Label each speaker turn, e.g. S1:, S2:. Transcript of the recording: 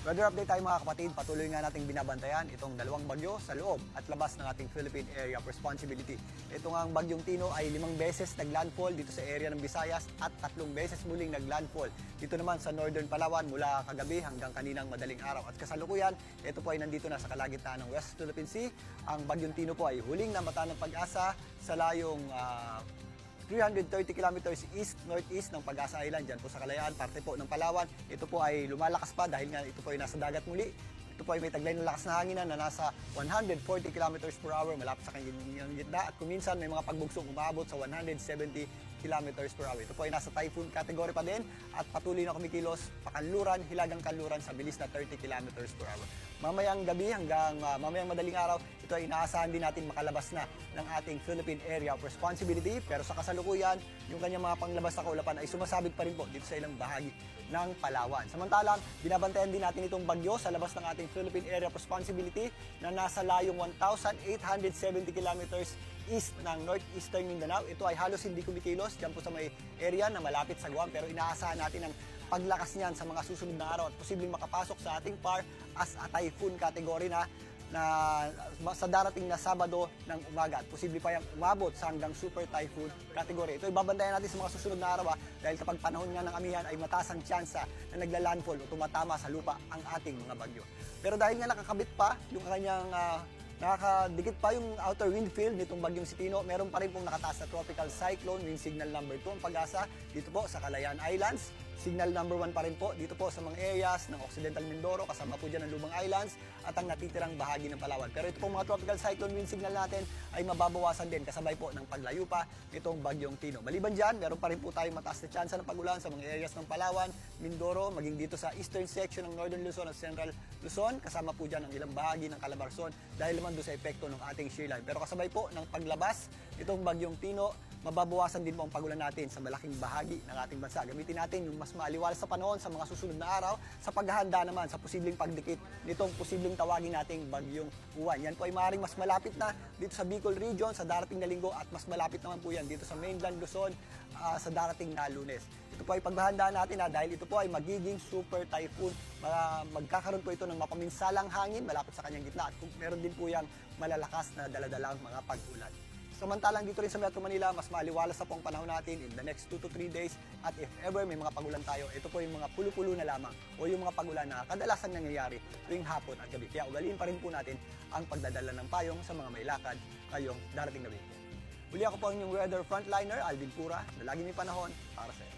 S1: Weather update tayo mga kapatid, patuloy nga nating binabantayan itong dalawang bagyo sa loob at labas ng ating Philippine Area of Responsibility. Ito nga ang bagyong Tino ay 5 beses naglandfall dito sa area ng Visayas at 3 beses muling naglandfall dito naman sa Northern Palawan mula kagabi hanggang kaninang madaling araw. At kasalukuyan, ito po ay nandito na sa kalagitnaan ng West Philippine Sea. Ang bagyong Tino po ay huling namata ng Pag-asa sa layong 330 kilometers east-northeast ng Pag-asa Island, dyan po sa Kalayaan, parte po ng Palawan. Ito po ay lumalakas pa dahil nga ito po ay nasa dagat muli. Ito po ay may taglay ng lakas na hanginan na nasa 140 kilometers per hour malapit sa kanyang gitna at kuminsan may mga pagbugsong umabot sa 170 kilometers per hour. Ito po ay nasa typhoon category pa din at patuloy na kumikilos pakanluran, hilagang kanluran sa bilis na 30 kilometers per hour. Mamayang gabi hanggang mamayang madaling araw, ito ay inaasahan din natin makalabas na ng ating Philippine Area of Responsibility. Pero sa kasalukuyan, yung kanyang mga panglabas na kaulapan ay sumasabit pa rin po dito sa ilang bahagi ng Palawan. Samantalang, binabantayan din natin itong bagyo sa labas ng ating Philippine Area of Responsibility na nasa layong 1,870 kilometers east ng northeastern Mindanao. Ito ay halos hindi kumikilos dyan po sa may area na malapit sa Guam, pero inaasahan natin ang paglakas niyan sa mga susunod na araw at posibleng makapasok sa ating PAR as a typhoon category na sa darating na Sabado ng umaga at posible pa yung umabot sa hanggang super typhoon category. Ito ibabantayan natin sa mga susunod na araw dahil kapag panahon nga ng amihan ay mataas ang tsansa na naglalandfall o tumatama sa lupa ang ating mga bagyo. Pero dahil nga nakakabit pa yung kanyang nakakadikit pa yung outer wind field nitong bagyong si Tino, meron pa rin pong nakataas na tropical cyclone, wind signal number 2 ang Pag-asa dito po sa Kalayaan Islands. Signal number 1 pa rin po dito po sa mga areas ng Occidental Mindoro, kasama po dyan ang Lubang Islands at ang natitirang bahagi ng Palawan. Pero ito pong mga tropical cyclone wind signal natin ay mababawasan din kasabay po ng paglayo pa nitong bagyong Tino. Maliban dyan, meron pa rin po tayong mataas na tsansa ng pagulan sa mga areas ng Palawan, Mindoro, maging dito sa eastern section ng Northern Luzon at Central Luzon, kasama po dyan ang ilang bahagi ng Calabarzon dahil naman doon sa epekto ng ating shear line. Pero kasabay po ng paglabas nitong bagyong Tino, mababawasan din po ang pagulan natin sa malaking bahagi ng ating bansa. Gamitin natin yung mas maaliwalas sa panahon sa mga susunod na araw sa paghahanda naman sa posibleng pagdikit nitong posibleng tawagin nating bagyong Uwan. Yan po ay maaaring mas malapit na dito sa Bicol region sa darating na linggo at mas malapit naman po yan dito sa mainland Luzon sa darating na Lunes. Ito po ay paghahandaan natin dahil ito po ay magiging super typhoon. Magkakaroon po ito ng mapaminsalang hangin malapit sa kanyang gitna at meron din po yung malalakas na daladalang mga pag-ulan. Samantalang dito rin sa Metro Manila, mas maaliwalas na po ang panahon natin in the next 2 to 3 days. At if ever may mga pagulan tayo, ito po yung mga pulo-pulo na lamang o yung mga pagulan na kadalasan nangyayari tuwing hapon at gabi. Kaya ugaliin pa rin po natin ang pagdadala ng payong sa mga may lakad ngayong darating na weekend. Uli ako po ang inyong weather frontliner, Alvin Pura, na lagi may panahon para sa iyo.